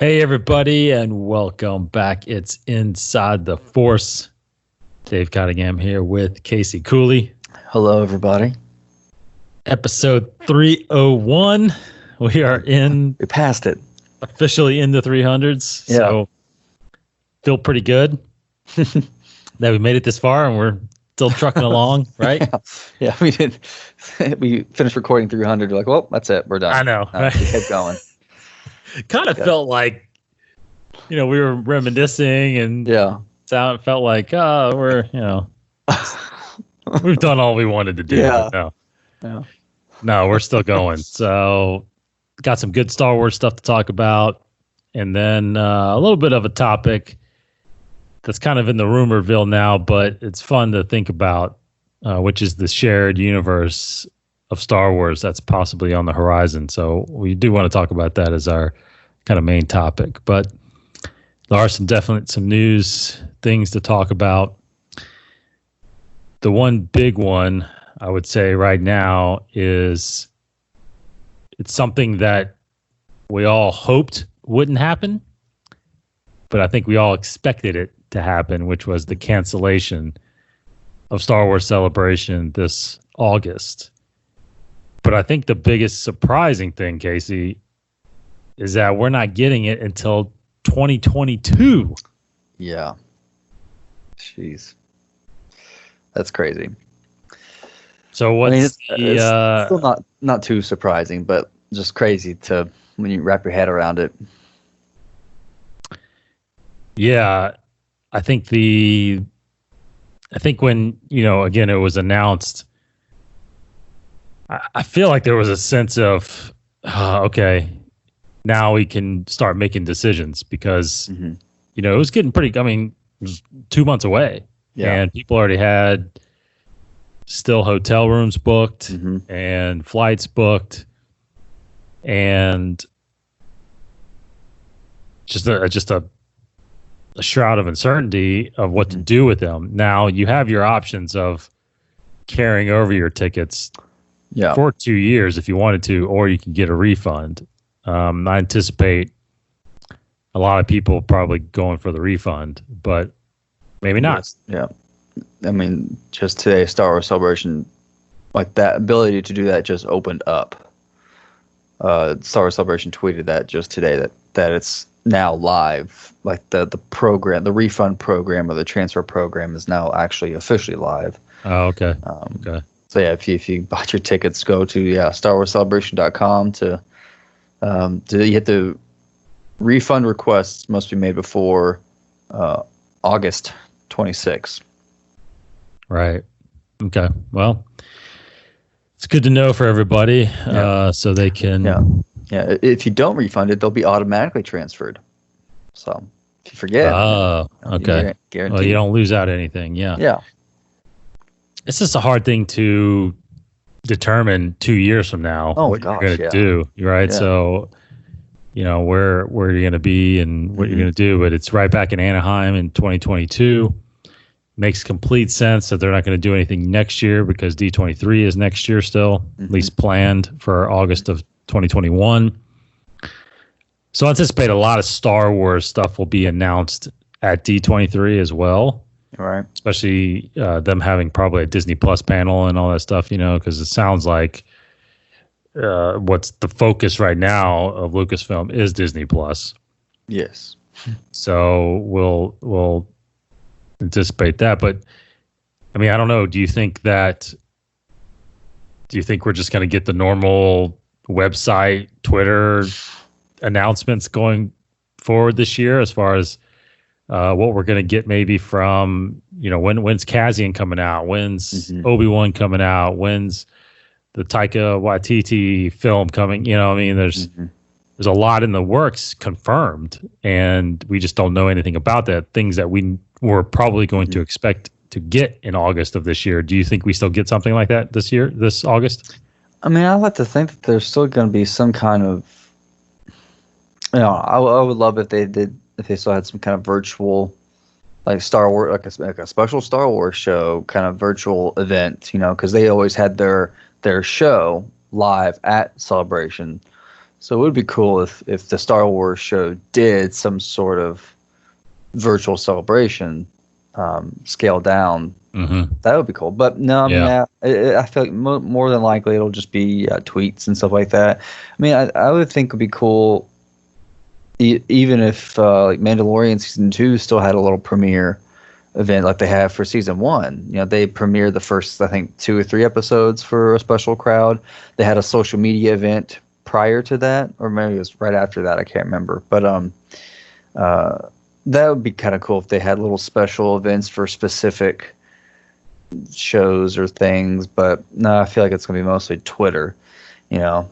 Hey, everybody, and welcome back. It's Inside the Force. Dave Cottingham here with Casey Cooley. Hello, everybody. Episode 301. We passed it. Officially in the 300s. Yeah. So, feel pretty good that we made it this far and we're still trucking along, right? Yeah, we did. We finished recording 300. We're like, well, that's it. We're done. I know. Right? We kept going. Kind of felt like, we were reminiscing and felt like, we're, we've done all we wanted to do. Yeah. No, we're still going. So got some good Star Wars stuff to talk about. And then a little bit of a topic that's kind of in the rumorville now, but it's fun to think about, which is the shared universe of Star Wars that's possibly on the horizon. So we do want to talk about that as our kind of main topic. But there are some news things to talk about. The one big one I would say right now is it's something that we all hoped wouldn't happen, but I think we all expected it to happen, which was the cancellation of Star Wars Celebration this August. But I think the biggest surprising thing, Casey, is that we're not getting it until 2022. Yeah. Jeez. That's crazy. So it's still not too surprising, but just crazy when you wrap your head around it. Yeah. I think when, again, it was announced, I feel like there was a sense of, okay, now we can start making decisions because, it was getting it was 2 months away. Yeah. And people already had still hotel rooms booked and flights booked and just a shroud of uncertainty of what to do with them. Now you have your options of carrying over your tickets for 2 years if you wanted to, or you can get a refund. I anticipate a lot of people probably going for the refund, but maybe not. Yeah. I mean, just today, Star Wars Celebration, like that ability to do that just opened up. Star Wars Celebration tweeted that just today that it's now live. Like the program, the refund program or the transfer program is now actually officially live. Oh, okay. Okay. So yeah, if you bought your tickets, go to StarWarsCelebration.com to you hit the refund requests must be made before August 26th. Right. Okay. Well, it's good to know for everybody, so they can. Yeah. If you don't refund it, they'll be automatically transferred. So if you forget, okay. Guaranteed. Well, you don't lose out anything. Yeah. Yeah. It's just a hard thing to determine 2 years from now what you're going to do, right? Yeah. So, where you're going to be and what you're going to do, but it's right back in Anaheim in 2022. Makes complete sense that they're not going to do anything next year because D23 is next year still, at least planned for August of 2021. So I anticipate a lot of Star Wars stuff will be announced at D23 as well. Right. Especially them having probably a Disney Plus panel and all that stuff, because it sounds like what's the focus right now of Lucasfilm is Disney Plus. Yes. So we'll anticipate that. But I mean, I don't know. Do you think we're just going to get the normal website, Twitter announcements going forward this year as far as what we're going to get maybe from, when's Cassian coming out? When's Obi-Wan coming out? When's the Taika Waititi film coming? There's a lot in the works confirmed, and we just don't know anything about that. Things that we were probably going to expect to get in August of this year. Do you think we still get something like that this August? I mean, I like to think that there's still going to be some kind of, I would love if they still had some kind of virtual, like Star Wars, like a special Star Wars show kind of virtual event, because they always had their show live at Celebration. So it would be cool if the Star Wars show did some sort of virtual celebration, scaled down. Mm-hmm. That would be cool. But no, I mean, I feel like more than likely it'll just be tweets and stuff like that. I mean, I would think it would be cool, even if like Mandalorian season 2 still had a little premiere event like they have for season 1. You know, they premiered the first, I think, 2 or 3 episodes for a special crowd. They had a social media event prior to that, or maybe it was right after that. I can't remember. But that would be kind of cool if they had little special events for specific shows or things. But no, I feel like it's going to be mostly Twitter. You know,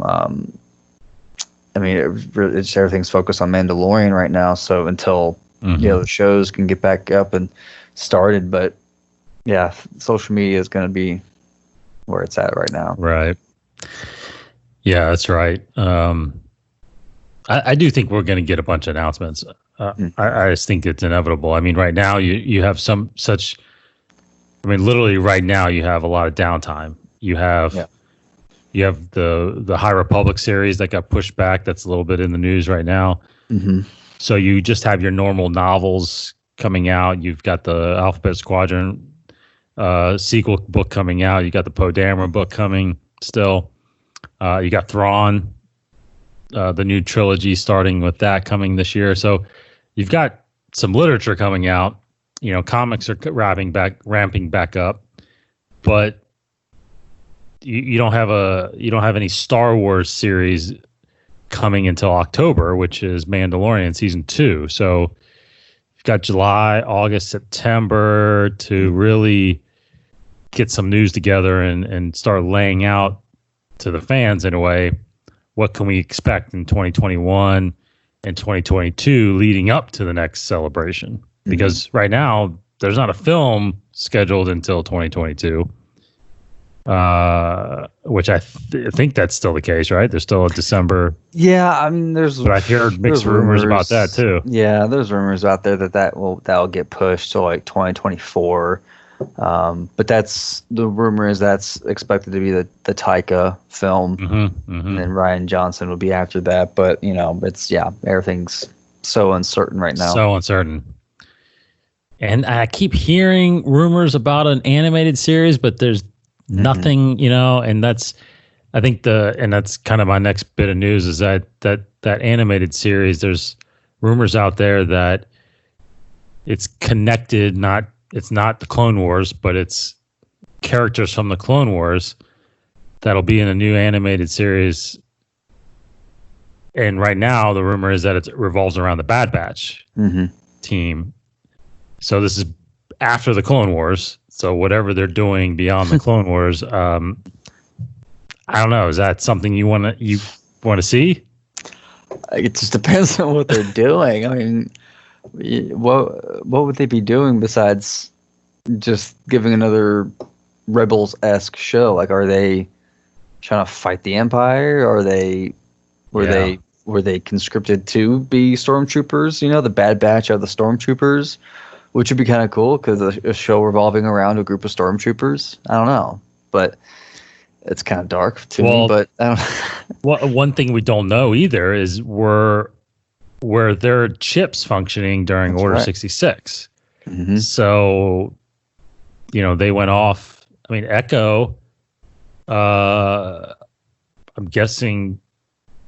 I mean, it's everything's focused on Mandalorian right now. So until the shows can get back up and started, but yeah, social media is going to be where it's at right now. Right. Yeah, that's right. I do think we're going to get a bunch of announcements. I just think it's inevitable. I mean, right now you have literally right now you have a lot of downtime. You have the High Republic series that got pushed back. That's a little bit in the news right now. Mm-hmm. So you just have your normal novels coming out. You've got the Alphabet Squadron sequel book coming out. You got the Poe Dameron book coming still. You got Thrawn, the new trilogy starting with that coming this year. So you've got some literature coming out. You know, comics are ramping back up, but you don't have any Star Wars series coming until October, which is Mandalorian season 2. So you've got July, August, September to really get some news together and start laying out to the fans in a way, what can we expect in 2021 and 2022 leading up to the next celebration? Because right now there's not a film scheduled until 2022, which I think that's still the case, right? There's still a December. Yeah, I mean, but I've heard mixed rumors about that too. Yeah, there's rumors out there that'll get pushed to like 2024. But that's the rumor is that's expected to be the Taika film, and then Rian Johnson will be after that. But you know, everything's so uncertain right now. So uncertain. And I keep hearing rumors about an animated series, but there's nothing, you know, and that's kind of my next bit of news is that animated series, there's rumors out there that it's connected, it's not the Clone Wars, but it's characters from the Clone Wars that'll be in a new animated series. And right now the rumor is that it revolves around the Bad Batch team. So this is after the Clone Wars. So whatever they're doing beyond the Clone Wars, I don't know. Is that something you want to see? It just depends on what they're doing. I mean, what would they be doing besides just giving another Rebels-esque show? Like, are they trying to fight the Empire? Or were they conscripted to be stormtroopers? You know, the Bad Batch are the stormtroopers. Which would be kind of cool because a show revolving around a group of stormtroopers. I don't know, but it's kind of dark to me. But I don't well, one thing we don't know either is were their chips functioning during Order 66. So, you know, they went off. I mean, Echo. I'm guessing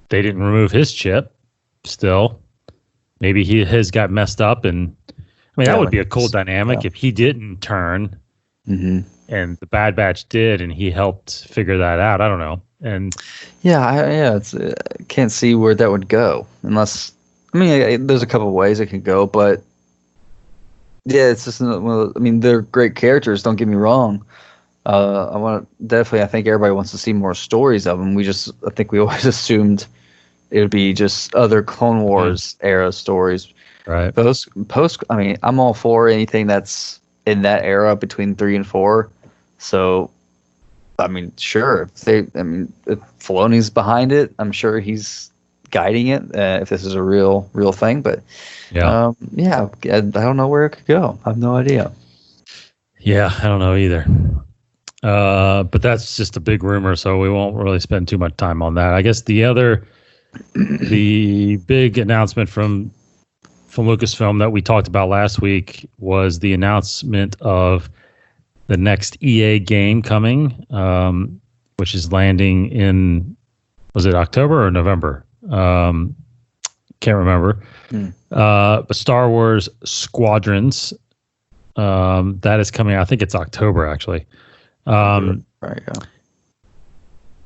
they didn't remove his chip. Still, maybe his got messed up and. I mean, that would be a cool dynamic if he didn't turn and the Bad Batch did and he helped figure that out. I don't know. And I can't see where that would go unless, I mean, there's a couple of ways it can go, but yeah, it's just, I mean, they're great characters. Don't get me wrong. I think everybody wants to see more stories of them. I think we always assumed it would be just other Clone Wars era stories. Right. Post. I mean, I'm all for anything that's in that era between 3 and 4. So, I mean, sure. If Filoni's behind it, I'm sure he's guiding it. If this is a real thing, but I don't know where it could go. I have no idea. Yeah, I don't know either. But that's just a big rumor, so we won't really spend too much time on that. I guess the other the big announcement from Lucasfilm that we talked about last week was the announcement of the next EA game coming, which is landing in, was it October or November? Can't remember. But Star Wars Squadrons, that is coming. I think it's October, actually. Right, yeah.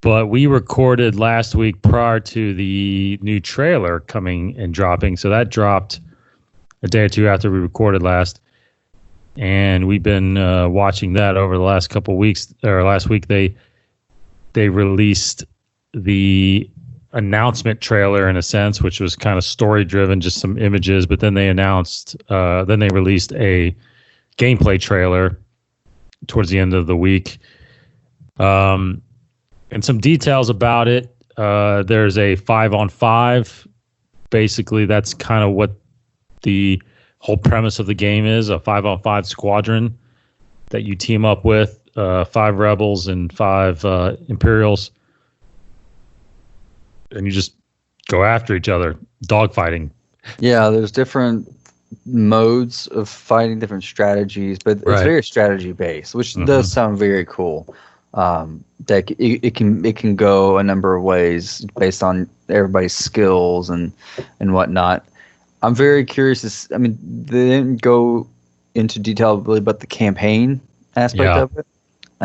But we recorded last week prior to the new trailer coming and dropping. So that dropped a day or two after we recorded last. And we've been watching that over the last couple of weeks. Or last week, they released the announcement trailer, in a sense, which was kind of story driven, just some images. But then they announced, then they released a gameplay trailer towards the end of the week. And some details about it. There's a 5-on-5. Basically, that's kind of what the whole premise of the game is, a 5-on-5 squadron that you team up with, 5 rebels and 5 Imperials. And you just go after each other, dogfighting. Yeah, there's different modes of fighting, different strategies, but it's very strategy based, which does sound very cool. That it can go a number of ways based on everybody's skills and whatnot. I'm very curious. I mean, they didn't go into detail really about the campaign aspect of it.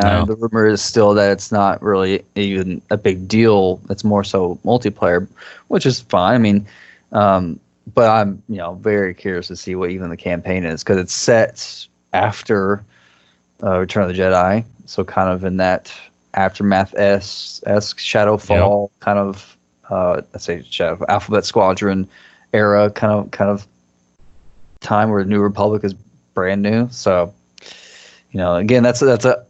No. The rumor is still that it's not really even a big deal. It's more so multiplayer, which is fine. I mean, but I'm very curious to see what even the campaign is, because it's set after Return of the Jedi, so kind of in that aftermath-esque Shadowfall kind of let's say Alphabet Squadron era kind of time where New Republic is brand new. So again, that's a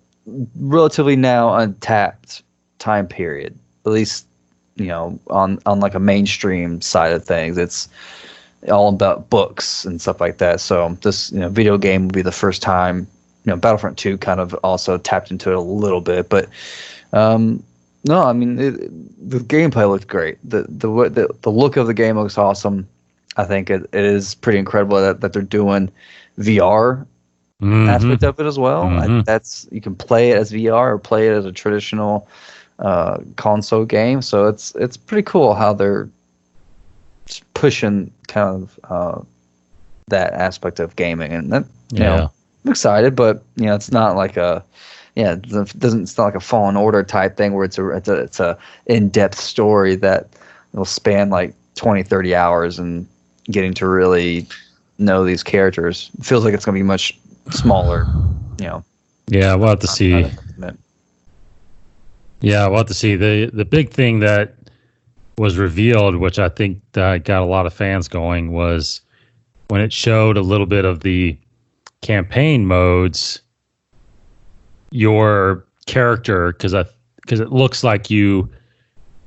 relatively now untapped time period, at least on like a mainstream side of things. It's all about books and stuff like that. So this video game will be the first time. Battlefront 2 kind of also tapped into it a little bit, but no, I mean the gameplay looked great. The look of the game looks awesome. I think it is pretty incredible that they're doing VR aspect of it as well. That's, you can play it as VR or play it as a traditional console game. So it's pretty cool how they're pushing kind of that aspect of gaming, and that I'm excited, but it's not like it's not like a Fallen Order type thing where it's a in-depth story that will span like 20-30 hours, and getting to really know these characters. It feels like it's going to be much smaller, Yeah, we'll have to see. Yeah, we'll have to see. The big thing that was revealed, which I think got a lot of fans going, was when it showed a little bit of the campaign modes, your character, because it looks like you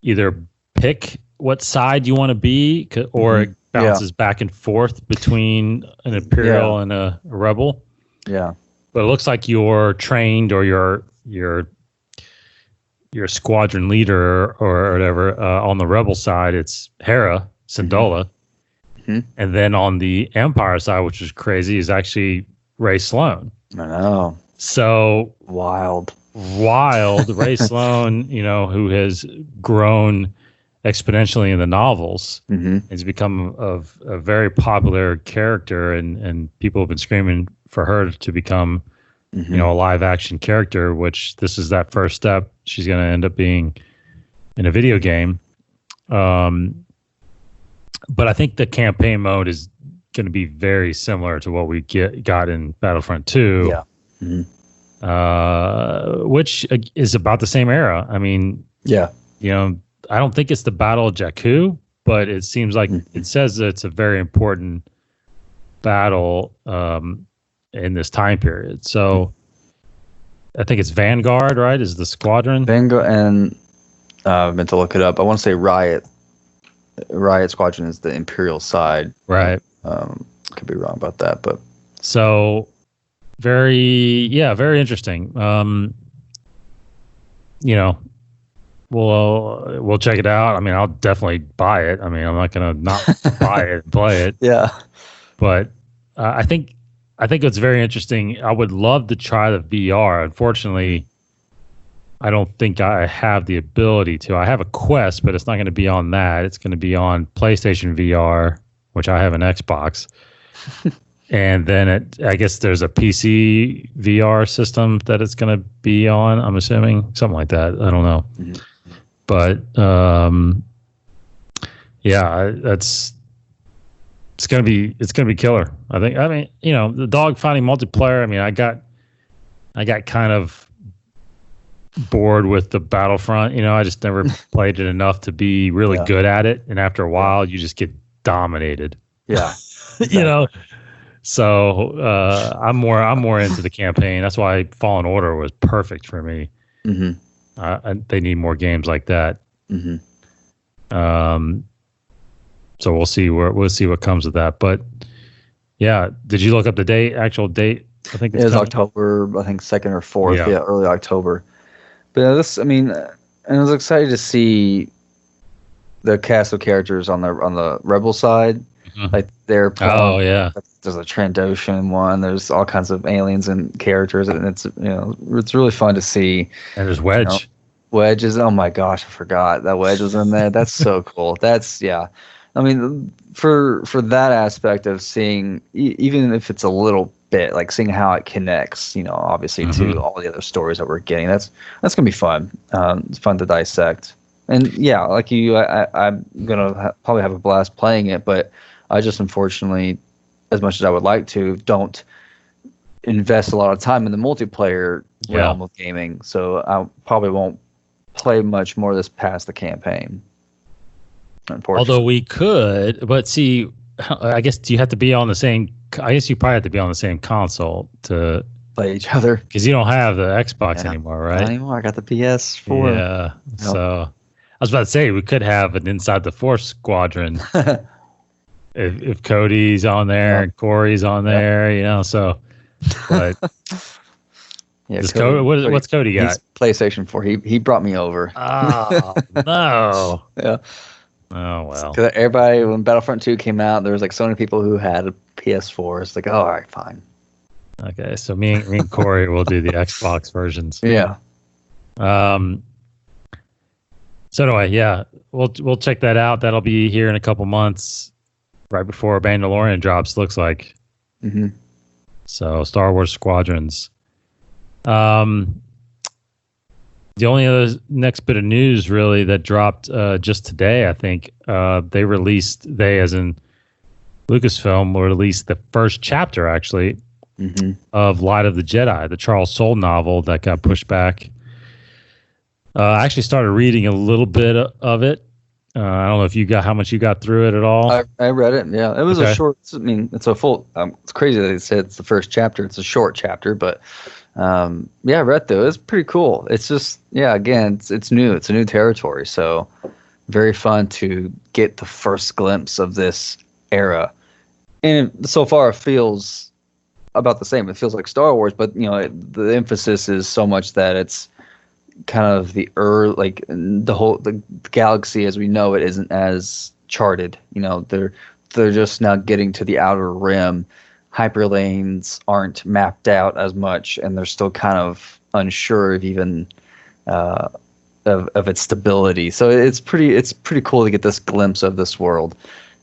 either pick what side you want to be, or it bounces back and forth between an Imperial and a Rebel. Yeah, but it looks like you're trained, or your squadron leader or whatever on the Rebel side, it's Hera Syndulla, and then on the Empire side, which is crazy, is actually Ray Sloan. I know. So wild Ray Sloan, who has grown exponentially in the novels, has become a very popular character, and people have been screaming for her to become a live action character, which this is that first step. She's going to end up being in a video game. But I think the campaign mode is going to be very similar to what we got in Battlefront 2. Which is about the same era. I mean, I don't think it's the Battle of Jakku, but it seems like it says that it's a very important battle in this time period. So I think it's Vanguard, right? Is the squadron? Vanguard, and I meant to look it up. I want to say Riot. Riot Squadron is the Imperial side. Right. Could be wrong about that, but so very interesting. we'll check it out. I mean, I'll definitely buy it. I mean, I'm not gonna not buy it and play it. Yeah. But I think it's very interesting. I would love to try the VR. Unfortunately, I don't think I have the ability to. I have a Quest, but it's not going to be on that. It's going to be on PlayStation VR, which I have an Xbox. And then I guess there's a PC VR system that it's going to be on. I'm assuming something like that. I don't know, but yeah, it's gonna be killer. I think. I mean, the dogfighting multiplayer. I mean, I got kind of bored with the Battlefront. I just never played it enough to be really good at it. And after a while, you just get dominated. Yeah. So I'm more into the campaign. That's why Fallen Order was perfect for me. Mm-hmm. They need more games like that. Mm-hmm. So we'll see what comes of that. But yeah, did you look up the actual date? I think it was October. I think 2nd or 4th. Yeah, early October. But and I was excited to see the cast of characters on the Rebel side. Mm-hmm. Like they're there's a Trandoshan one. There's all kinds of aliens and characters, and it's really fun to see. And there's Wedge. Wedge is, oh my gosh, I forgot that Wedge was in there. That's so cool. I mean, for that aspect of seeing, even if it's a little bit, like seeing how it connects, obviously to all the other stories that we're getting. That's gonna be fun. It's fun to dissect. And yeah, like you, I'm gonna probably have a blast playing it, but I just unfortunately, as much as I would like to, don't invest a lot of time in the multiplayer realm of gaming. So I probably won't play much more this past the campaign. Although we could, but see, I guess you have to be on the same. I guess you probably have to be on the same console to play each other, because you don't have the Xbox anymore, right? Not anymore. I got the PS4. Yeah. Yep. So I was about to say we could have an Inside the Force Squadron if Cody's on there and Corey's on there, So, but Cody, what's Cody got? He's PlayStation 4. He brought me over. Oh no. Yeah. Oh well. Because everybody, when Battlefront 2 came out, there was like so many people who had a PS4. It's like, all right, fine. Okay, so me and Corey will do the Xbox versions. Yeah. So anyway, yeah, we'll check that out. That'll be here in a couple months, right before Mandalorian drops. Looks like. Mm-hmm. So Star Wars Squadrons. The only other next bit of news really that dropped just today, I think, they as in Lucasfilm released the first chapter actually of Light of the Jedi, the Charles Soule novel that got pushed back. I actually started reading a little bit of it. I don't know if how much you got through it at all. I read it. Yeah, it was a short. I mean, it's a full. It's crazy that they said it's the first chapter. It's a short chapter, but I read through it. It's pretty cool. It's just again, it's new. It's a new territory, so very fun to get the first glimpse of this era. And so far, it feels about the same. It feels like Star Wars, but the emphasis is so much that it's kind of the the galaxy as we know it isn't as charted. They're just now getting to the outer rim. Hyperlanes aren't mapped out as much, and they're still kind of unsure of even of its stability. So it's pretty cool to get this glimpse of this world.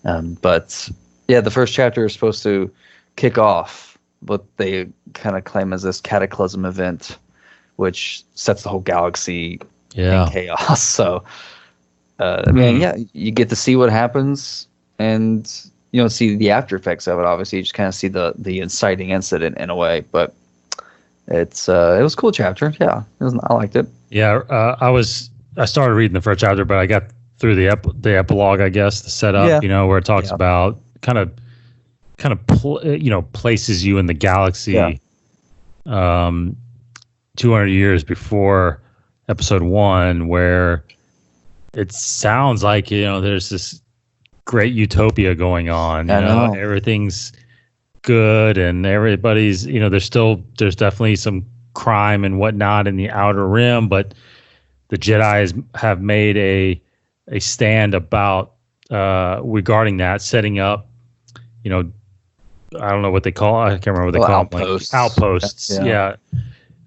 But the first chapter is supposed to kick off what they kind of claim as this cataclysm event, which sets the whole galaxy in chaos. So, you get to see what happens, and you don't see the after effects of it. Obviously, you just kind of see the inciting incident in a way. But it was a cool chapter. Yeah, I liked it. Yeah, I started reading the first chapter, but I got through the epilogue, I guess, the setup. Where it talks about kind of places you in the galaxy. 200 years before episode 1, where it sounds like there's this great utopia going on. Everything's good and everybody's there's definitely some crime and whatnot in the outer rim, but the Jedi have made a stand about regarding that, setting up, you know, I don't know what they call. I can't remember what they call outposts. Them. Like outposts. Yeah.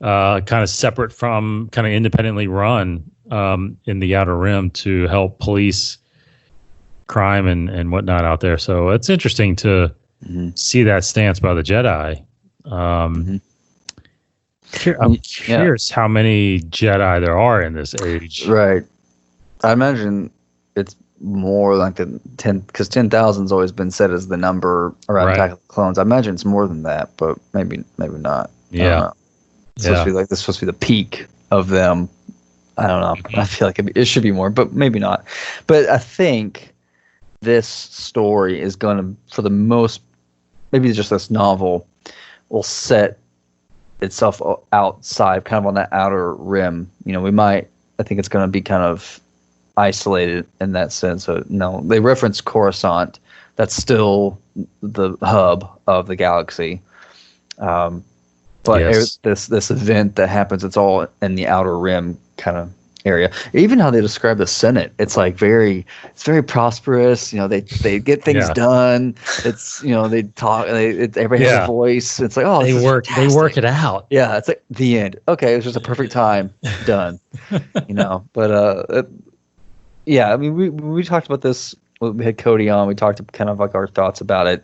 Kind of separate from, kind of independently run in the Outer Rim to help police crime and whatnot out there. So it's interesting to see that stance by the Jedi. I'm curious how many Jedi there are in this age. Right. I imagine it's more like the 10, because 10,000's always been said as the number around Attack of the Clones. I imagine it's more than that, but maybe not. Yeah. It's supposed to be like, this is supposed to be the peak of them. I don't know. I feel like it should be more, but maybe not. But I think this story is going to, for the most, maybe just this novel, will set itself outside, kind of on that outer rim. You know, I think it's going to be kind of isolated in that sense. So, no, they reference Coruscant. That's still the hub of the galaxy. But this event that happens, it's all in the outer rim kind of area. Even how they describe the Senate, it's like it's very prosperous. You know, they get things done. It's, you know, they talk. Everybody has a voice. It's like, they work it out. Yeah, it's like the end. Okay, it's just a perfect time. Done. You know, but yeah, I mean, we talked about this. We had Cody on. We talked kind of like our thoughts about it.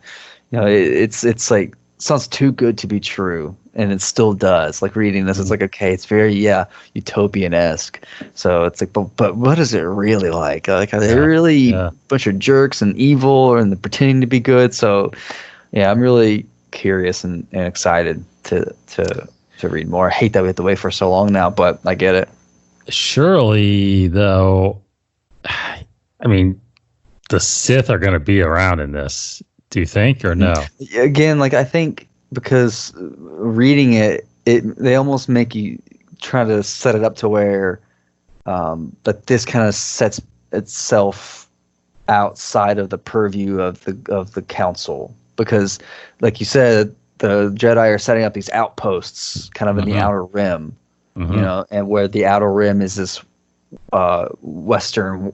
You know, it's like, sounds too good to be true, and it still does. Like reading this, it's like, okay, it's very utopian-esque. So it's like, but what is it really like? Like, are they really a bunch of jerks and evil, and they're pretending to be good? So yeah, I'm really curious and excited to read more. I hate that we have to wait for so long now, but I get it. Surely, though, I mean, the Sith are going to be around in this. Do you think, or no? Again, like, I think because reading it, they almost make you try to set it up to where that this kind of sets itself outside of the purview of the council, because, like you said, the Jedi are setting up these outposts kind of in the outer rim, you know, and where the outer rim is this western,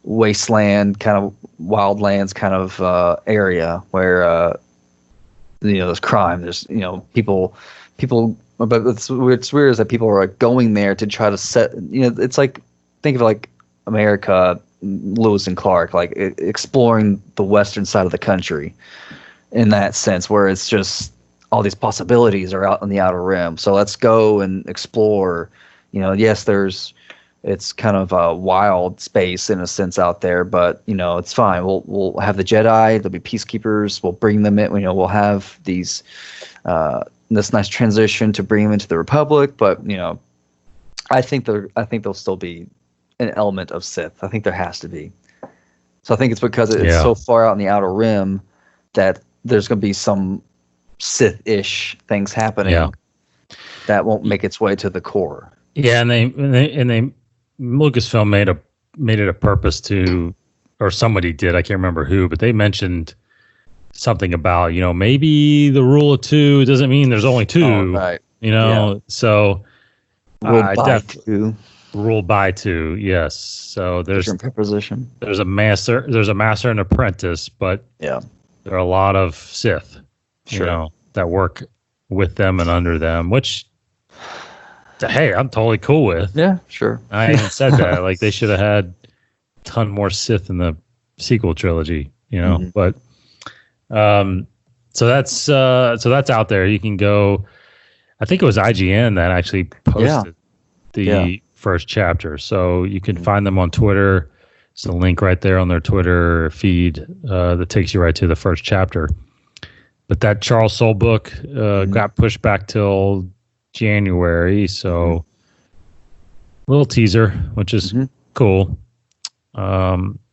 wasteland, kind of wildlands kind of area where you know, there's crime, there's, you know, people, but what's weird is that people are like going there to try to set, you know, it's like, think of like America, Lewis and Clark, like exploring the western side of the country in that sense, where it's just all these possibilities are out on the outer rim. So let's go and explore. You know, yes, it's kind of a wild space in a sense out there, but, you know, it's fine. We'll have the Jedi. There'll be peacekeepers. We'll bring them in. You know, we'll have these this nice transition to bring them into the Republic. But, you know, I think there'll still be an element of Sith. I think there has to be. So I think it's because it's so far out in the outer rim that there's going to be some Sith-ish things happening that won't make its way to the core. Yeah, and they Lucasfilm made it a purpose to, or somebody did, I can't remember who, but they mentioned something about, you know, maybe the rule of two doesn't mean there's only two. Oh, right. You know, so rule by two, yes. So there's different preposition. There's a master and apprentice, but there are a lot of Sith, you know, that work with them and under them, which, hey, I'm totally cool with. Yeah, sure. I haven't said that. Like, they should have had a ton more Sith in the sequel trilogy, you know. But so that's out there. You can go. I think it was IGN that actually posted the first chapter, so you can find them on Twitter. There's a link right there on their Twitter feed that takes you right to the first chapter. But that Charles Soule book got pushed back till January, so little teaser, which is cool. Then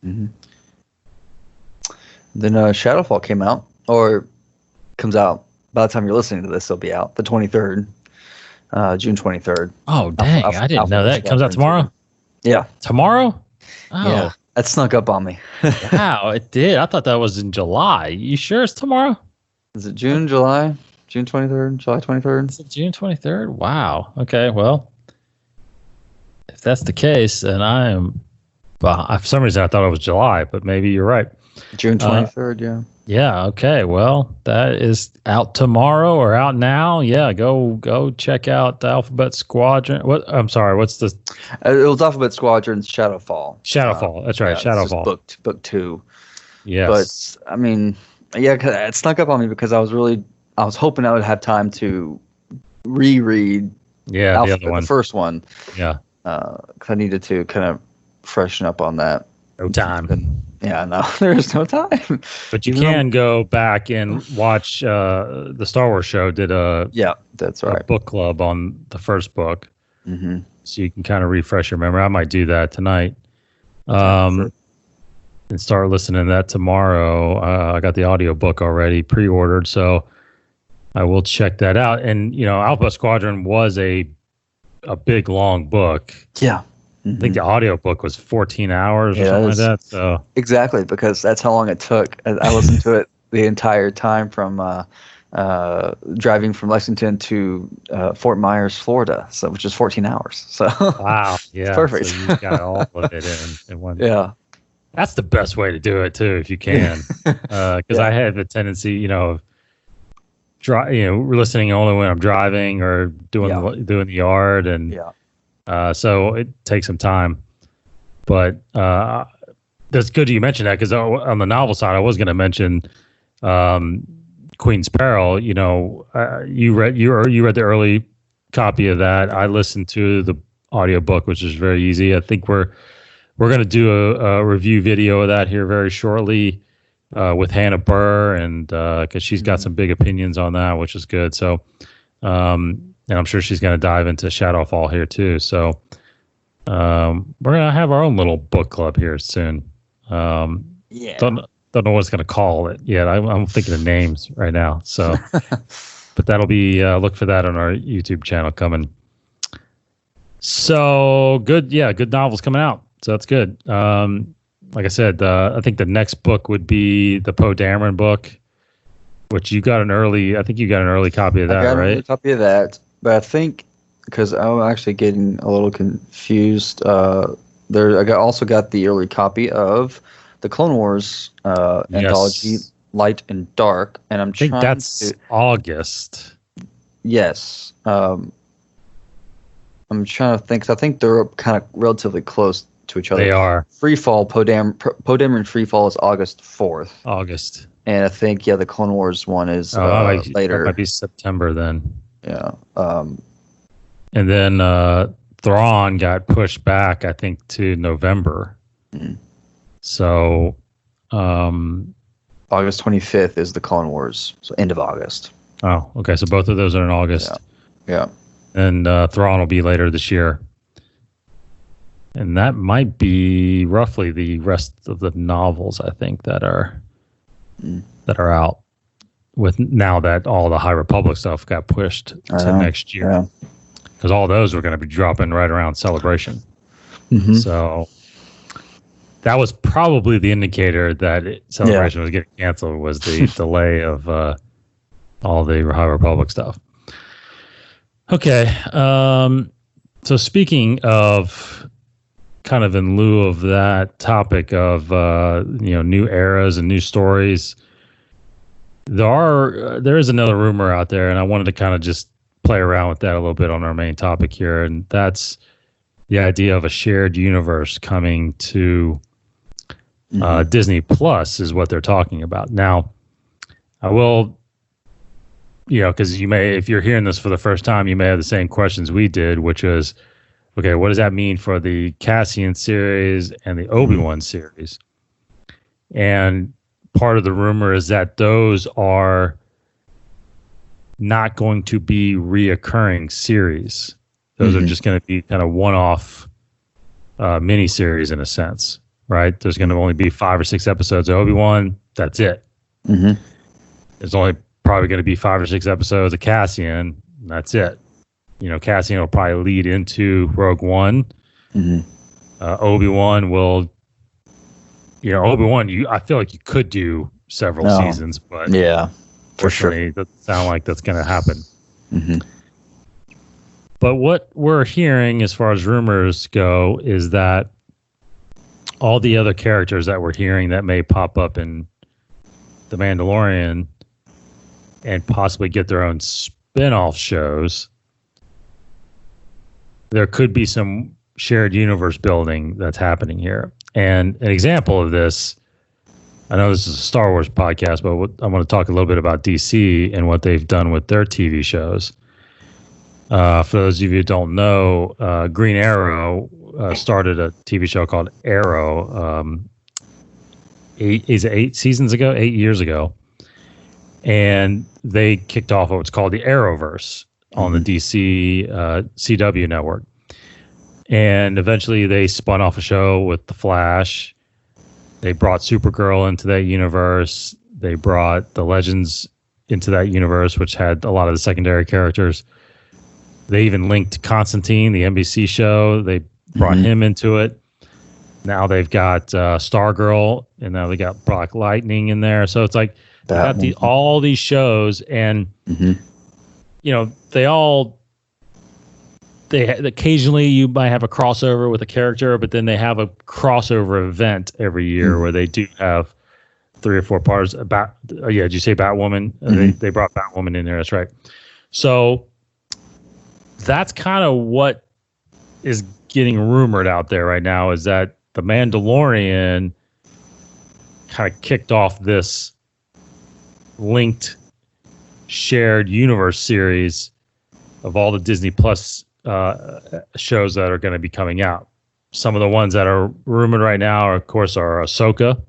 Shadowfall came out, or comes out. By the time you're listening to this, it'll be out the 23rd, June 23rd. Oh, dang! I didn't know that. It comes out tomorrow. Yeah, tomorrow. Oh. Yeah, that snuck up on me. Wow, it did. I thought that was in July. You sure it's tomorrow? Is it June, July? June 23rd, July 23rd? Is it June 23rd? Wow. Okay, well, If that's the case, then I am. Well, for some reason I thought it was July, but maybe you're right. June 23rd, yeah. Yeah. Okay. Well, that is out tomorrow or out now. Yeah. Go check out the Alphabet Squadron. What? I'm sorry. What's the? It was Alphabet Squadrons Shadowfall. Shadowfall. That's right. Yeah, Shadowfall. Book 2. Yes. But I mean, yeah, 'cause it snuck up on me because I was hoping I would have time to reread. Yeah. Alphabet, the other one. the first one. Yeah. 'Cause I needed to kind of freshen up on that. No time. Yeah, no, there's no time. But you can go back and watch the Star Wars show did a that's right. a book club on the first book. Mm-hmm. So you can kind of refresh your memory. I might do that tonight. And start listening to that tomorrow. I got the audio book already pre-ordered, so I will check that out. And Alpha Squadron was a big long book. Yeah. I think the audio book was 14 hours or something like that. So exactly, because that's how long it took. I listened to it the entire time from driving from Lexington to Fort Myers, Florida, which is 14 hours. So wow, yeah, it's perfect. So you got all of it in one. Yeah, that's the best way to do it too, if you can, because I have a tendency, listening only when I'm driving or doing the yard, and so it takes some time. But that's good you mentioned that, because on the novel side, I was going to mention Queen's Peril. You read the early copy of that. I listened to the audiobook, which is very easy. I think we're going to do a review video of that here very shortly with Hannah Burr, and because she's got some big opinions on that, which is good. So, and I'm sure she's going to dive into Shadowfall here too. So, we're going to have our own little book club here soon. Don't know what it's going to call it yet. I'm thinking of names right now. So, but that'll be look for that on our YouTube channel coming. So good, good novels coming out. So that's good. Like I said, I think the next book would be the Poe Dameron book, which you got an early. I think you got an early copy of that, I got right? An early copy of that, but I think because I'm actually getting a little confused. I also got the early copy of the Clone Wars anthology, Light and Dark, and I think that's August. Yes. I'm trying to think. 'Cause I think they're kind of relatively close to each other. They are. Freefall, Poe Dameron Freefall is August 4th. August. And I think, the Clone Wars one is later. That might be September then. Yeah. And then Thrawn got pushed back, I think, to November. Mm. So August 25th is the Clone Wars. So end of August. Oh, okay. So both of those are in August. Yeah. And Thrawn will be later this year. And that might be roughly the rest of the novels, I think, that are out. With now that all the High Republic stuff got pushed to next year, because all those were going to be dropping right around Celebration. Mm-hmm. So that was probably the indicator that Celebration was getting canceled, was the delay of all the High Republic stuff. Okay, so speaking of kind of in lieu of that topic of new eras and new stories, there is another rumor out there, and I wanted to kind of just play around with that a little bit on our main topic here, and that's the idea of a shared universe coming to Disney Plus is what they're talking about. Now, I will, because if you're hearing this for the first time, you may have the same questions we did, which is, okay, what does that mean for the Cassian series and the Obi-Wan series? And part of the rumor is that those are not going to be reoccurring series. Those are just going to be kind of one-off miniseries in a sense, right? There's going to only be 5 or 6 episodes of Obi-Wan. That's it. Mm-hmm. There's only probably going to be 5 or 6 episodes of Cassian. That's it. Cassian will probably lead into Rogue One. Mm-hmm. Obi-Wan will, Obi-Wan, I feel like you could do several seasons, but yeah, for sure, it doesn't sound like that's going to happen. Mm-hmm. But what we're hearing as far as rumors go is that all the other characters that we're hearing that may pop up in The Mandalorian and possibly get their own spin-off shows, there could be some shared universe building that's happening here. And an example of this, I know this is a Star Wars podcast, but I want to talk a little bit about DC and what they've done with their TV shows. For those of you who don't know, Green Arrow started a TV show called Arrow 8 seasons ago, 8 years ago. And they kicked off what's called the Arrowverse on the DC CW network. And eventually they spun off a show with The Flash. They brought Supergirl into that universe. They brought the Legends into that universe, which had a lot of the secondary characters. They even linked Constantine, the NBC show. They brought him into it. Now they've got Stargirl, and now they got Black Lightning in there. So it's like they got all these shows, and they occasionally you might have a crossover with a character, but then they have a crossover event every year where they do have 3 or 4 parts about. Did you say Batwoman? They brought Batwoman in there. That's right. So that's kind of what is getting rumored out there right now, is that The Mandalorian kind of kicked off this linked shared universe series of all the Disney Plus shows that are going to be coming out. Some of the ones that are rumored right now, are, of course, are Ahsoka,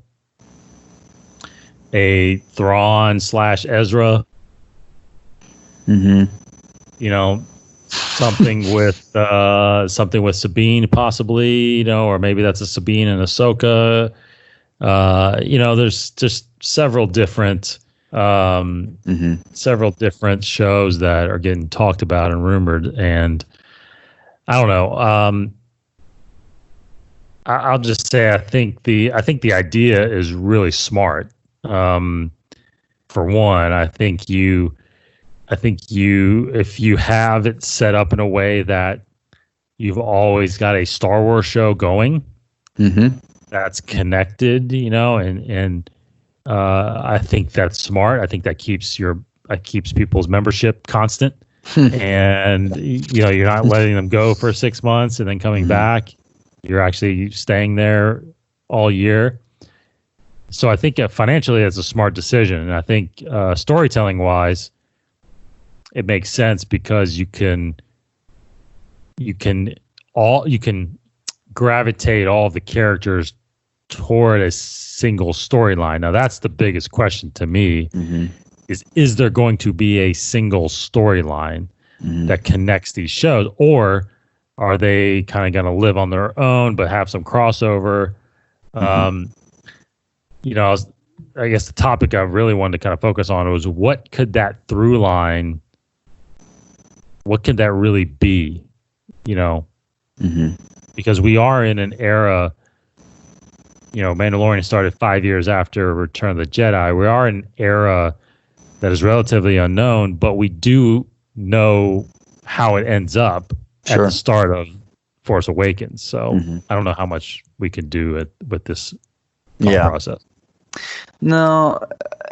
a Thrawn / Ezra. Something with Sabine, possibly, or maybe that's a Sabine and Ahsoka. There's just several different shows that are getting talked about and rumored, and I don't know. I'll just say I think the idea is really smart. For one, I think if you have it set up in a way that you've always got a Star Wars show going, that's connected, and I think that's smart. I think that keeps people's membership constant, and you're not letting them go for 6 months and then coming back. You're actually staying there all year. So I think financially that's a smart decision, and I think storytelling wise, it makes sense because you can gravitate all the characters toward a single storyline. Now that's the biggest question to me, is there going to be a single storyline that connects these shows, or are they kind of going to live on their own but have some crossover? I guess the topic I really wanted to kind of focus on was what could that through line, what could that really be, because we are in an era, Mandalorian started 5 years after Return of the Jedi. We are in an era that is relatively unknown, but we do know how it ends up at the start of Force Awakens. So I don't know how much we can do with this process. No,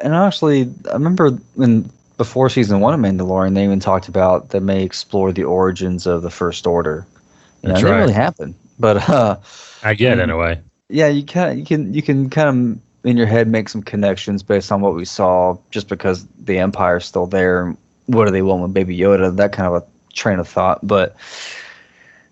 and actually, I remember before season 1 of Mandalorian, they even talked about they may explore the origins of the First Order. It didn't really happen, but I get it in a way. Yeah, you can kind of in your head make some connections based on what we saw, just because the Empire's still there. And what do they want with Baby Yoda? That kind of a train of thought. But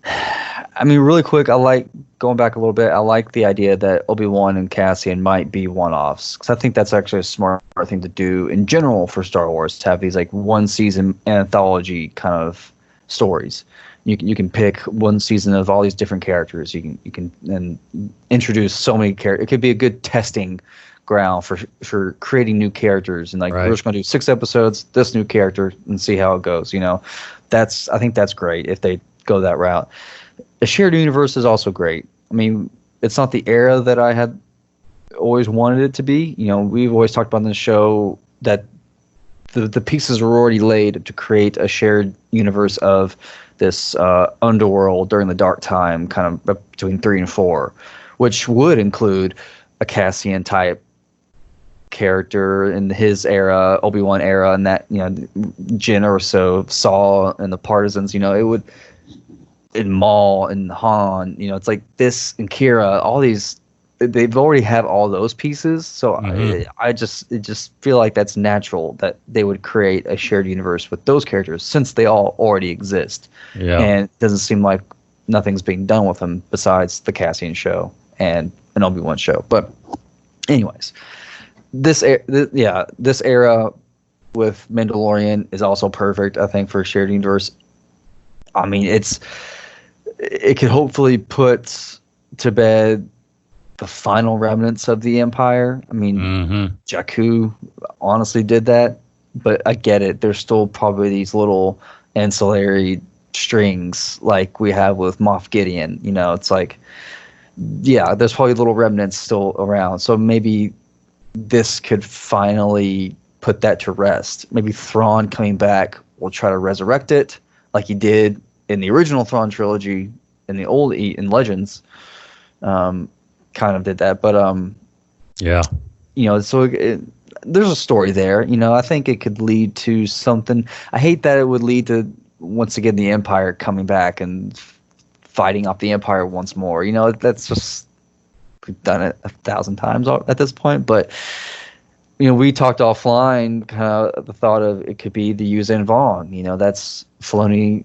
I mean, really quick, I like going back a little bit. I like the idea that Obi-Wan and Cassian might be one-offs, because I think that's actually a smart thing to do in general for Star Wars, to have these like one season anthology kind of stories. You can pick one season of all these different characters. You can and introduce so many characters. It could be a good testing ground for creating new characters. And we're just going to do 6 episodes, this new character, and see how it goes. I think that's great if they go that route. A shared universe is also great. I mean, it's not the era that I had always wanted it to be. We've always talked about in the show that the pieces were already laid to create a shared universe of this underworld during the dark time, kind of between 3 and 4, which would include a Cassian type character in his era, Obi-Wan era, and that, Jyn or so, Saw and the Partisans, it would, and Maul and Han, it's like this and Kira, all these, they've already have all those pieces. So I just feel like that's natural that they would create a shared universe with those characters since they all already exist. Yeah. And it doesn't seem like nothing's being done with them besides the Cassian show and an Obi-Wan show. But anyways, this era with Mandalorian is also perfect, I think, for a shared universe. I mean, it could hopefully put to bed the final remnants of the Empire. I mean, Jakku honestly did that, but I get it. There's still probably these little ancillary strings like we have with Moff Gideon. It's like, yeah, there's probably little remnants still around. So maybe this could finally put that to rest. Maybe Thrawn coming back will try to resurrect it like he did in the original Thrawn trilogy, in the old in Legends. Kind of did that, but yeah, so there's a story there. I think it could lead to something. I hate that it would lead to, once again, the Empire coming back and fighting off the Empire once more. That's just, we've done it 1,000 times at this point. But we talked offline, kind of the thought of it could be the Yuuzhan Vong. That's Filoni.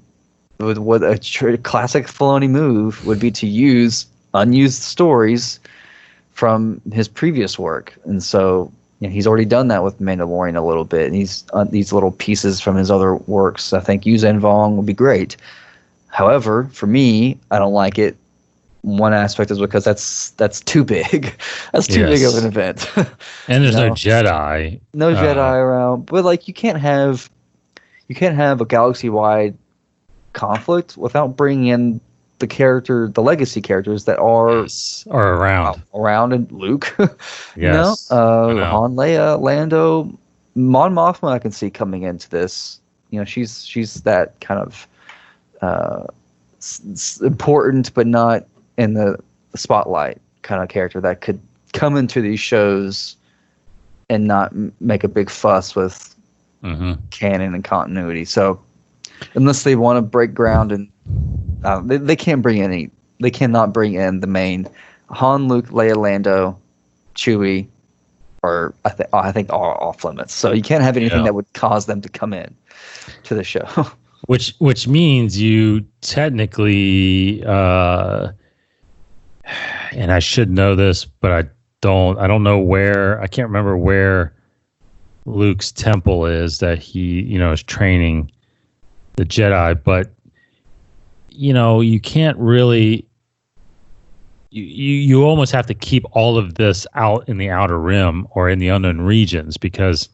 What a classic Filoni move would be to use unused stories from his previous work. And so he's already done that with Mandalorian a little bit, and these little pieces from his other works. I think Yuuzhan Vong would be great. However, for me, I don't like it. One aspect is because that's too big. That's too big of an event. And there's no Jedi. No Jedi around. But like you can't have a galaxy-wide conflict without bringing in the legacy characters that are around, and Luke, yes, Han, Leia, Lando, Mon Mothma. I can see coming into this. She's that kind of important but not in the spotlight kind of character that could come into these shows and not make a big fuss with canon and continuity. So unless they want to break ground and they can't bring any. They cannot bring in the main Han, Luke, Leia, Lando, Chewie, or I think are off limits. So you can't have anything that would cause them to come in to the show. Which means you technically, and I should know this, but I don't know where. I can't remember where Luke's temple is that he is training the Jedi, but you can't really, you almost have to keep all of this out in the Outer Rim or in the unknown regions, because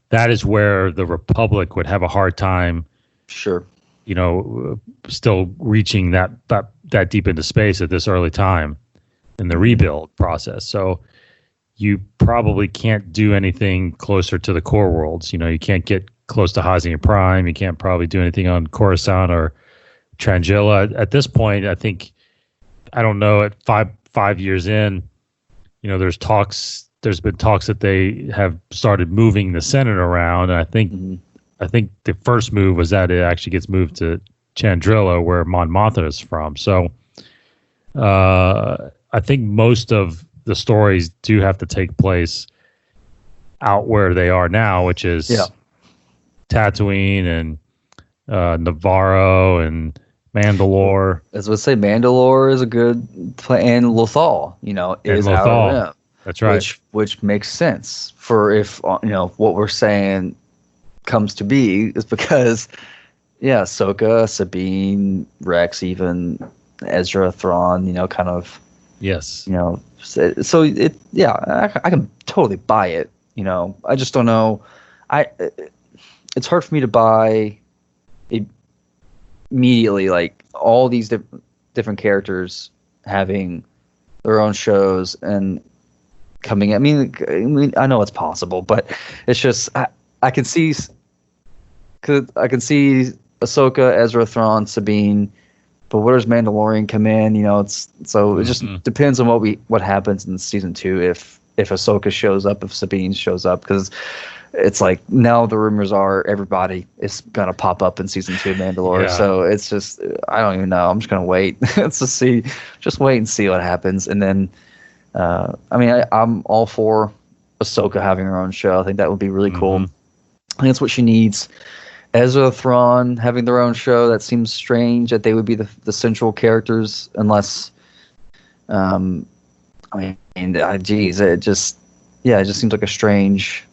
that is where the Republic would have a hard time, sure, still reaching that deep into space at this early time in the rebuild process. So you probably can't do anything closer to the core worlds. You can't get close to Hosnian Prime. You can't probably do anything on Coruscant or Trangilla at this point. I think, I don't know, at five years in, there's been talks that they have started moving the Senate around, and I think the first move was that it actually gets moved to Chandrilla, where Mon Mothma is from. So I think most of the stories do have to take place out where they are now, which is Tatooine and Navarro and Mandalore. As we say, Mandalore is a good play, and Lothal, is Outer Rim. That's right. Which makes sense for if what we're saying comes to be, is because Ahsoka, Sabine, Rex, even Ezra, Thrawn, kind of. Yes. So I can totally buy it. I just don't know. It's hard for me to buy it immediately, like all these different characters having their own shows and coming. I mean, I know it's possible, but it's just I can see, Ahsoka, Ezra, Thrawn, Sabine, but where does Mandalorian come in? It just depends on what happens in season 2. If Ahsoka shows up, if Sabine shows up, because it's like now the rumors are everybody is gonna pop up in season 2 of Mandalore. Yeah. So it's just I don't even know. I'm just gonna wait just wait and see what happens. And then I'm all for Ahsoka having her own show. I think that would be really cool. I think that's what she needs. Ezra, Thrawn having their own show, that seems strange that they would be the central characters unless geez, it just seems like a strange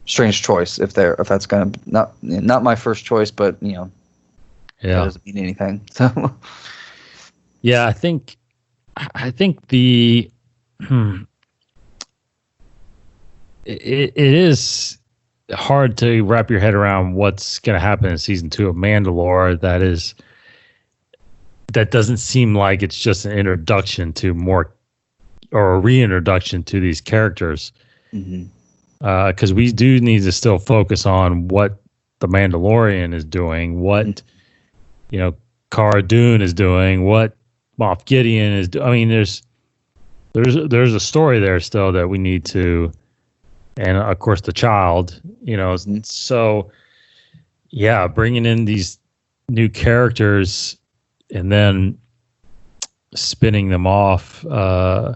choice if that's gonna not my first choice, but that doesn't mean anything. So yeah, I think the it is hard to wrap your head around what's going to happen in season 2 of Mandalore. That doesn't seem like it's just an introduction to more, or a reintroduction to these characters. Because we do need to still focus on what the Mandalorian is doing, what Cara Dune is doing, what Moff Gideon is doing. I mean, there's a story there still that we need to. And of course, the child, So, yeah, bringing in these new characters and then spinning them off. I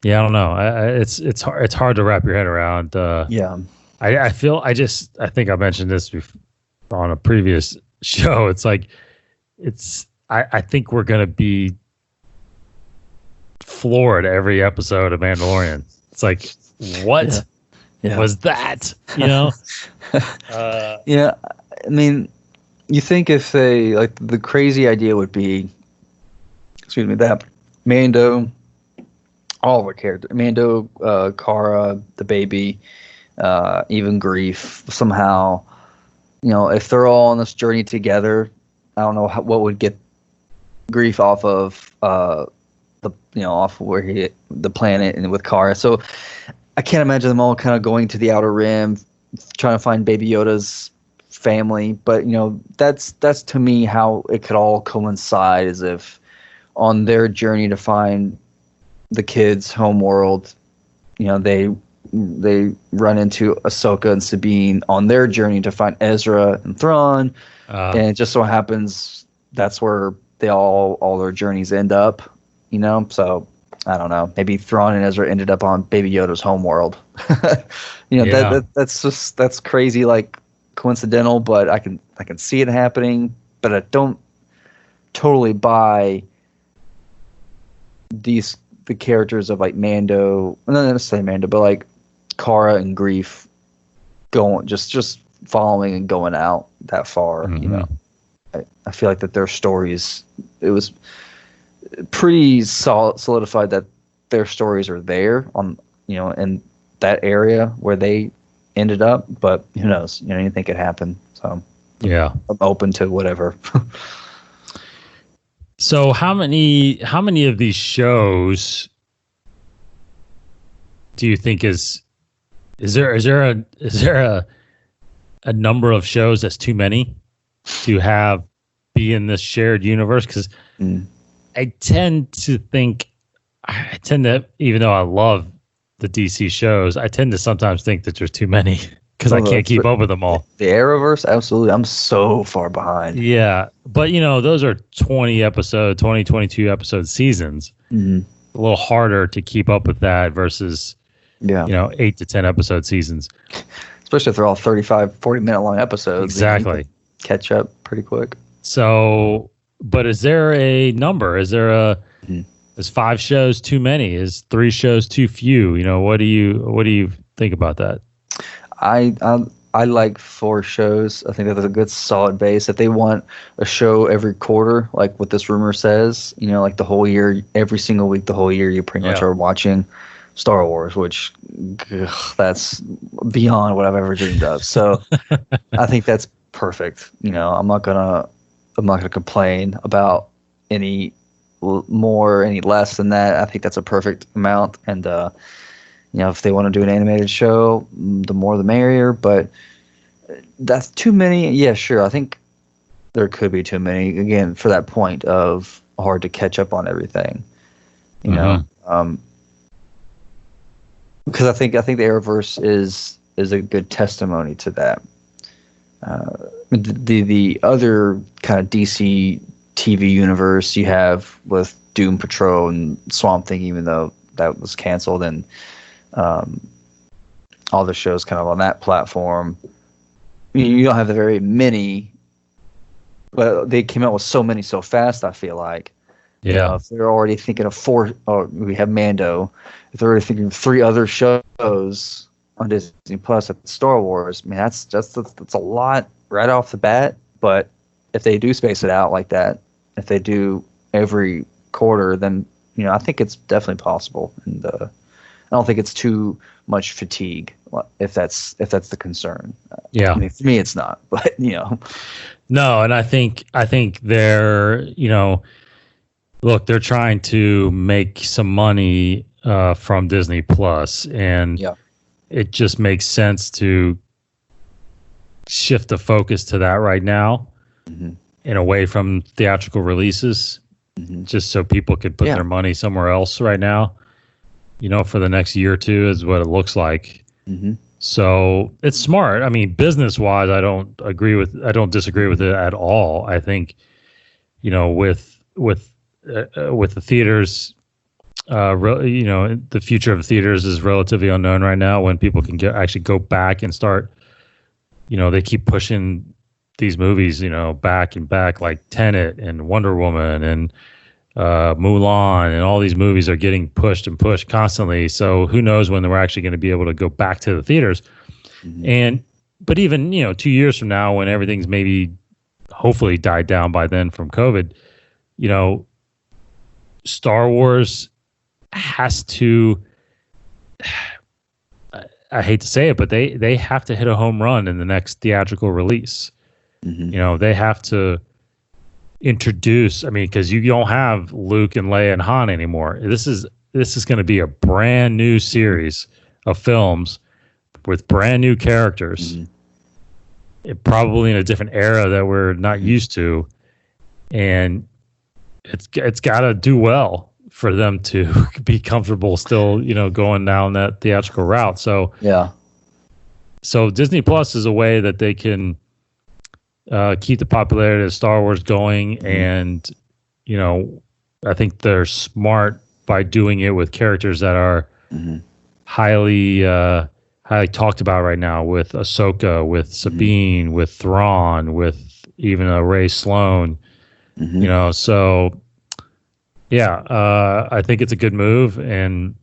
don't know. It's hard to wrap your head around. I think I mentioned this on a previous show. It's like I think we're gonna be floored every episode of Mandalorian. It's like, what was that? Yeah, I mean, you think if they the crazy idea would be, that Mando, all the characters, Mando, Cara, the baby, even Grief, somehow, if they're all on this journey together, I don't know what would get Grief off of off where the planet and with Cara. So I can't imagine them all kind of going to the Outer Rim, trying to find Baby Yoda's family. But that's to me how it could all coincide, as if on their journey to find the kids' homeworld, they run into Ahsoka and Sabine on their journey to find Ezra and Thrawn, and it just so happens that's where they all their journeys end up. So I don't know. Maybe Thrawn and Ezra ended up on Baby Yoda's homeworld. That's crazy, like coincidental, but I can see it happening. But I don't totally buy the characters of like Mando, not necessarily Mando, but like Cara and Grief going just following and going out that far. I feel like that their stories, it was pretty solidified that their stories are there on in that area where they ended up, but who knows? Anything could happen. So yeah, I'm open to whatever. So how many of these shows do you think is there a number of shows that's too many to be in this shared universe? Because I tend to, even though I love the DC shows, I tend to sometimes think that there's too many because I can't keep up with them all. The Arrowverse, absolutely. I'm so far behind. Yeah. But, those are 22 episode seasons. A little harder to keep up with that versus, 8 to 10 episode seasons. Especially if they're all 35, 40-minute long episodes. Exactly. Catch up pretty quick. So... But is there a number? Is there is 5 shows too many? Is 3 shows too few? What do you think about that? I like 4 shows. I think that's a good solid base. If they want a show every quarter, like what this rumor says, like the whole year, every single week, the whole year, you pretty much are watching Star Wars, which that's beyond what I've ever dreamed of. So I think that's perfect. I'm not gonna complain about any more, any less than that. I think that's a perfect amount. And If they want to do an animated show, the more the merrier. But that's too many. Yeah, sure. I think there could be too many. Again, for that point of hard to catch up on everything. Because I think the Arrowverse is a good testimony to that. The other kind of DC TV universe you have with Doom Patrol and Swamp Thing, even though that was canceled, and all the shows kind of on that platform. You don't have the very many, but they came out with so many so fast, I feel like. Yeah. If they're already thinking of 4, or we have Mando, if they're already thinking of 3 other shows on Disney Plus at Star Wars, I mean, that's a lot right off the bat. But if they do space it out like that, if they do every quarter, then I think it's definitely possible. And I don't think it's too much fatigue, if that's the concern. Yeah. I mean, for me, it's not. But No, and I think they're look, they're trying to make some money from Disney Plus, and it just makes sense to shift the focus to that right now, and away from theatrical releases, just so people could put their money somewhere else right now. For the next year or two is what it looks like. So it's smart. I mean, business-wise, I don't disagree with it at all. I think, with the theaters, the future of theaters is relatively unknown right now. When people can actually go back and start, they keep pushing these movies, back and back, like Tenet and Wonder Woman and Mulan, and all these movies are getting pushed and pushed constantly. So who knows when we're actually going to be able to go back to the theaters. But even 2 years from now, when everything's maybe hopefully died down by then from COVID, Star Wars has to, I hate to say it, but they have to hit a home run in the next theatrical release. They have to introduce, because you don't have Luke and Leia and Han anymore. This is going to be a brand new series of films with brand new characters, probably in a different era that we're not used to, and it's got to do well for them to be comfortable still, going down that theatrical route. So Disney Plus is a way that they can keep the popularity of Star Wars going, and I think they're smart by doing it with characters that are highly talked about right now, with Ahsoka, with Sabine, with Thrawn, with even Ray Sloan. So I think it's a good move, and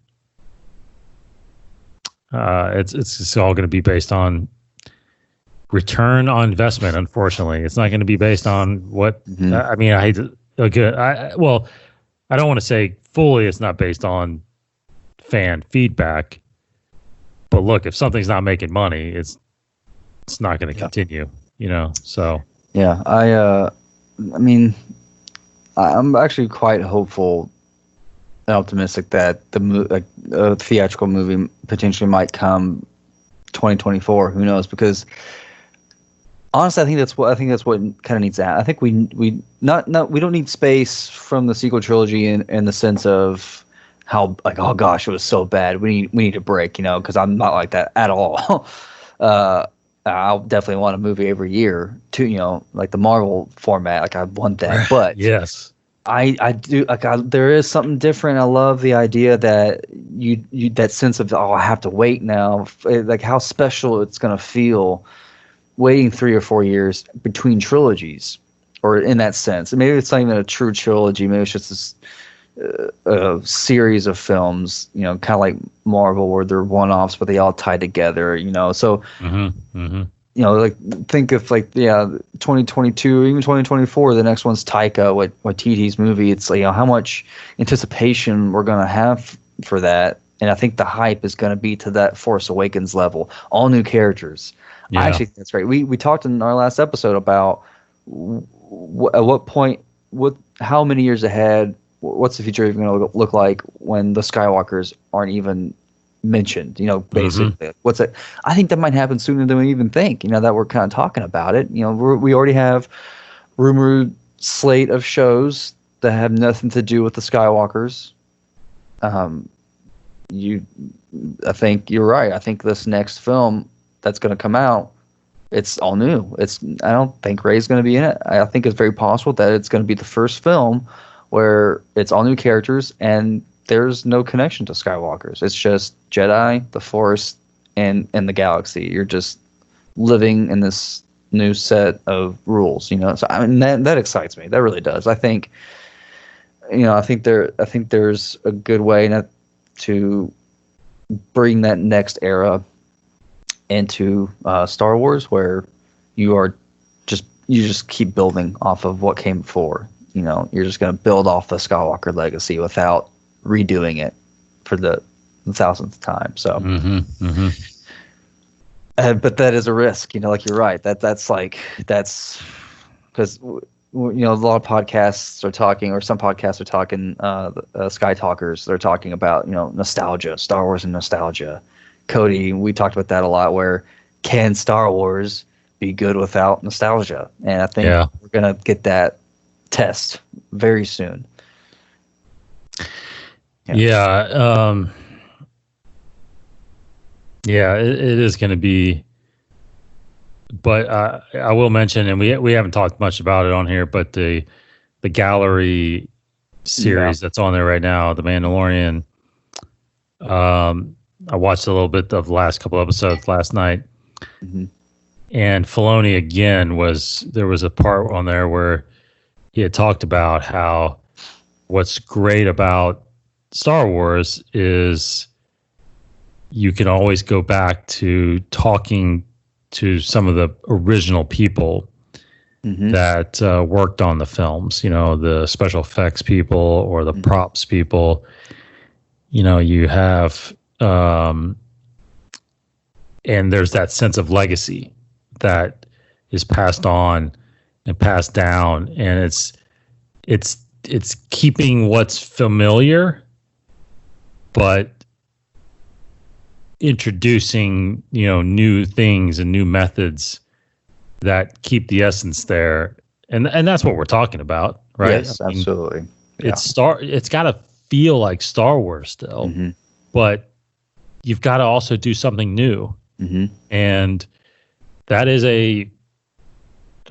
it's all going to be based on return on investment. Unfortunately, it's not going to be based on what I mean. I hate to I don't want to say fully it's not based on fan feedback, but look, if something's not making money, it's not going to continue. So I mean, I'm actually quite hopeful and optimistic that the theatrical movie potentially might come 2024. Who knows? Because honestly, I think that's what kind of needs to happen. I think we don't need space from the sequel trilogy in the sense of how, like, oh gosh, it was so bad. We need a break, because I'm not like that at all. I'll definitely want a movie every year too, like the Marvel format. Like, I want that, but yes, I do. Like, there is something different. I love the idea that you that sense of, I have to wait now. Like, how special it's gonna feel waiting 3 or 4 years between trilogies, or in that sense. And maybe it's not even a true trilogy. Maybe it's just this a series of films, kind of like Marvel, where they're one-offs, but they all tie together, So, like, think of 2022, even 2024. The next one's Taika Waititi's movie. It's like, how much anticipation we're gonna have for that, and I think the hype is gonna be to that Force Awakens level. All new characters. Yeah. I actually think that's great. We talked in our last episode about at what point, how many years ahead. What's the future even going to look like when the Skywalkers aren't even mentioned, basically. What's it? I think that might happen sooner than we even think, that we're kind of talking about it. We already have rumored slate of shows that have nothing to do with the Skywalkers. I think you're right. I think this next film that's going to come out, it's all new. I don't think Rey's going to be in it. I think it's very possible that it's going to be the first film where it's all new characters and there's no connection to Skywalkers. It's just Jedi, the Force, and the galaxy. You're just living in this new set of rules. So I mean that excites me. That really does. I think, I think there's a good way to bring that next era into Star Wars, where you just keep building off of what came before. You're just going to build off the Skywalker legacy without redoing it for the 1000th time. So, but that is a risk. Like you're right. That's because a lot of podcasts are talking, or some podcasts are talking. Sky Talkers, they're talking about nostalgia, Star Wars and nostalgia. Cody, we talked about that a lot. Where can Star Wars be good without nostalgia? And I think we're gonna get that test very soon. It is going to be. But I will mention, and we haven't talked much about it on here, but the gallery series that's on there right now, The Mandalorian. I watched a little bit of the last couple episodes last night, and Filoni again there was a part on there where he had talked about how what's great about Star Wars is you can always go back to talking to some of the original people that worked on the films, the special effects people or the props people. You have, and there's that sense of legacy that is passed on and passed down, and it's keeping what's familiar, but introducing new things and new methods that keep the essence there, and that's what we're talking about, right? Yes, absolutely. It's got to feel like Star Wars still, but you've got to also do something new, and that is I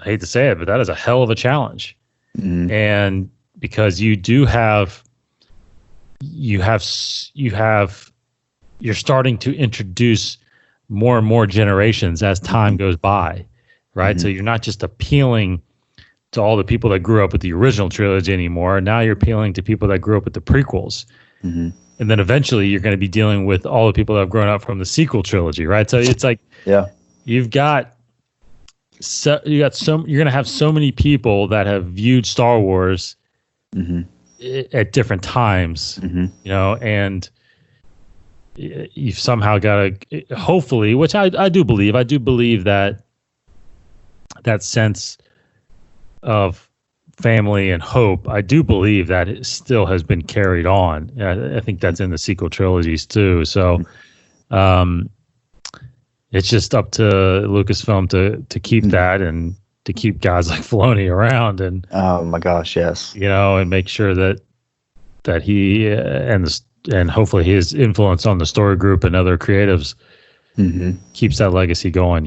hate to say it, but that is a hell of a challenge, and because you're starting to introduce more and more generations as time goes by, right? So you're not just appealing to all the people that grew up with the original trilogy anymore. Now you're appealing to people that grew up with the prequels. And then eventually you're going to be dealing with all the people that have grown up from the sequel trilogy, right? So it's like, you're going to have so many people that have viewed Star Wars at different times, and you've somehow got to, hopefully, which I do believe that sense of family and hope, I do believe that it still has been carried on. I think that's in the sequel trilogies too. So it's just up to Lucasfilm to keep that, and to keep guys like Filoni around, and oh my gosh, yes, and make sure that he and hopefully his influence on the story group and other creatives keeps that legacy going,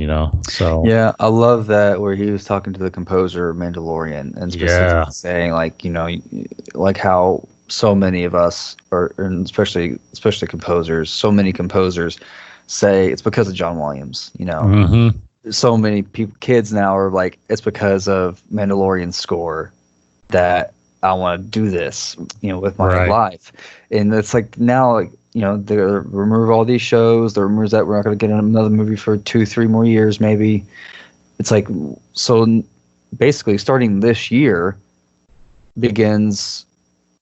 So I love that where he was talking to the composer Mandalorian and specifically saying like how so many of us, and especially composers, so many composers say it's because of John Williams. So many kids now are like, it's because of Mandalorian's score that I want to do this, with my life. And it's like now, they remove all these shows. The rumors that we're not going to get another movie for 2-3 more years, maybe. It's like, so basically starting this year begins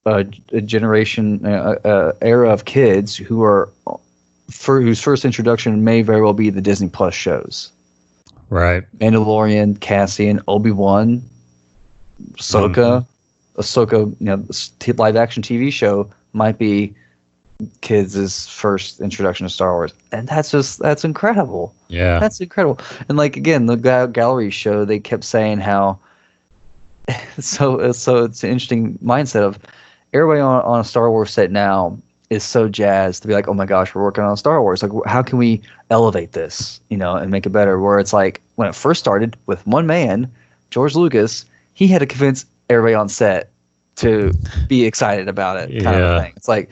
a generation, era of kids whose first introduction may very well be the Disney Plus shows. Right. Mandalorian, Cassian, Obi-Wan, Ahsoka, live action TV show might be kids' first introduction to Star Wars, and that's incredible. Yeah, That's incredible. And like again, the gallery show, they kept saying how so it's an interesting mindset of everybody on a Star Wars set now is so jazzed to be like, oh my gosh, we're working on Star Wars. Like, how can we elevate this, and make it better? Where it's like when it first started with one man, George Lucas, he had to convince everybody on set to be excited about it, kind of a thing. It's like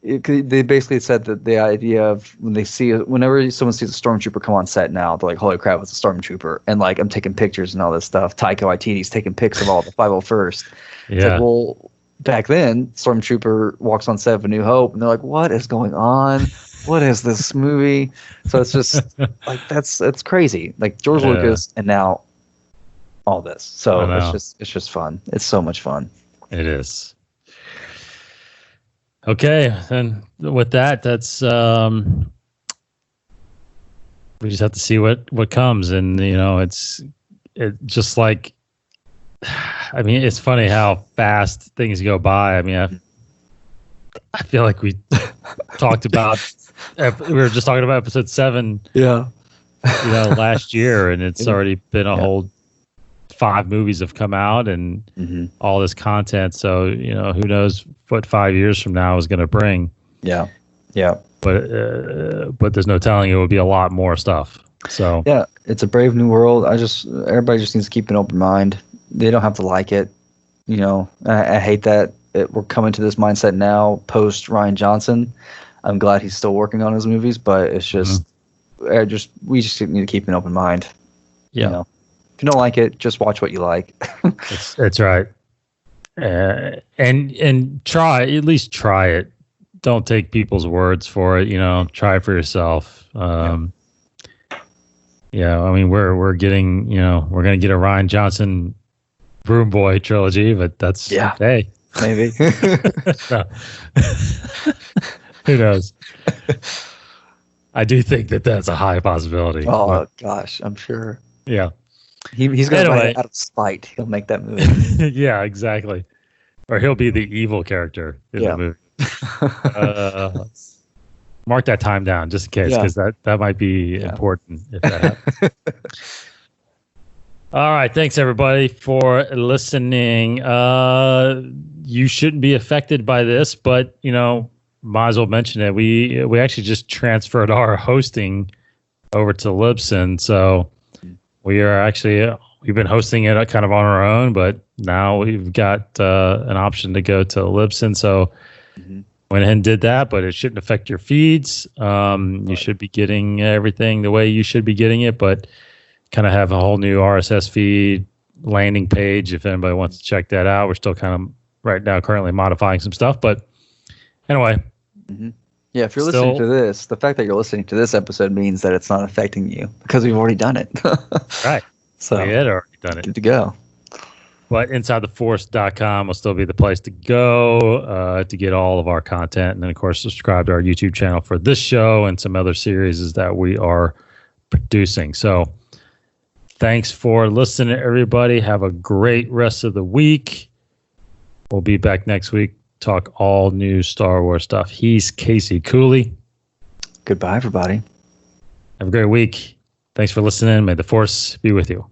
they basically said that the idea of whenever someone sees a stormtrooper come on set now, they're like, holy crap, it's a stormtrooper. And like, I'm taking pictures and all this stuff. Taika Waititi's taking pics of all the 501st. It's like, well, back then, Stormtrooper walks on set of A New Hope, and they're like, what is going on? What is this movie? So it's just like, that's crazy. Like George Lucas, and now all this. So it's just fun. It's so much fun. It is. Okay, and with that's we just have to see what comes, and it's just like, I mean, it's funny how fast things go by. I mean, I feel like we talked about we were just talking about episode 7 last year, and it's already been a whole 5 movies have come out, and all this content. So who knows what 5 years from now is going to bring. But there's no telling, it will be a lot more stuff. So it's a brave new world. Everybody just needs to keep an open mind. They don't have to like it. I hate that we're coming to this mindset now post Rian Johnson. I'm glad he's still working on his movies, but it's just we just need to keep an open mind. If you don't like it, just watch what you like. That's right. And at least try it. Don't take people's words for it. Try it for yourself. I mean, we're getting, we're going to get a Rian Johnson Broom Boy trilogy, but that's okay. Maybe. Who knows? I do think that's a high possibility. Oh gosh, I'm sure. Yeah. He's going to write it out of spite. He'll make that movie. Yeah, exactly. Or he'll be the evil character in the movie. Mark that time down just in case, because that might be important if that happens. All right, thanks everybody for listening. You shouldn't be affected by this, but might as well mention it. We actually just transferred our hosting over to Libsyn, so we are actually we've been hosting it kind of on our own, but now we've got an option to go to Libsyn. So went ahead and did that, but it shouldn't affect your feeds. You should be getting everything the way you should be getting it, but kind of have a whole new RSS feed landing page if anybody wants to check that out. We're still kind of right now currently modifying some stuff, but anyway. Yeah, if you're listening to this, the fact that you're listening to this episode means that it's not affecting you because we've already done it. Right. So we had already done it. Good to go. But InsideTheForce.com will still be the place to go to get all of our content. And then, of course, subscribe to our YouTube channel for this show and some other series that we are producing. So thanks for listening, everybody. Have a great rest of the week. We'll be back next week. Talk all new Star Wars stuff. He's Casey Cooley. Goodbye, everybody. Have a great week. Thanks for listening. May the Force be with you.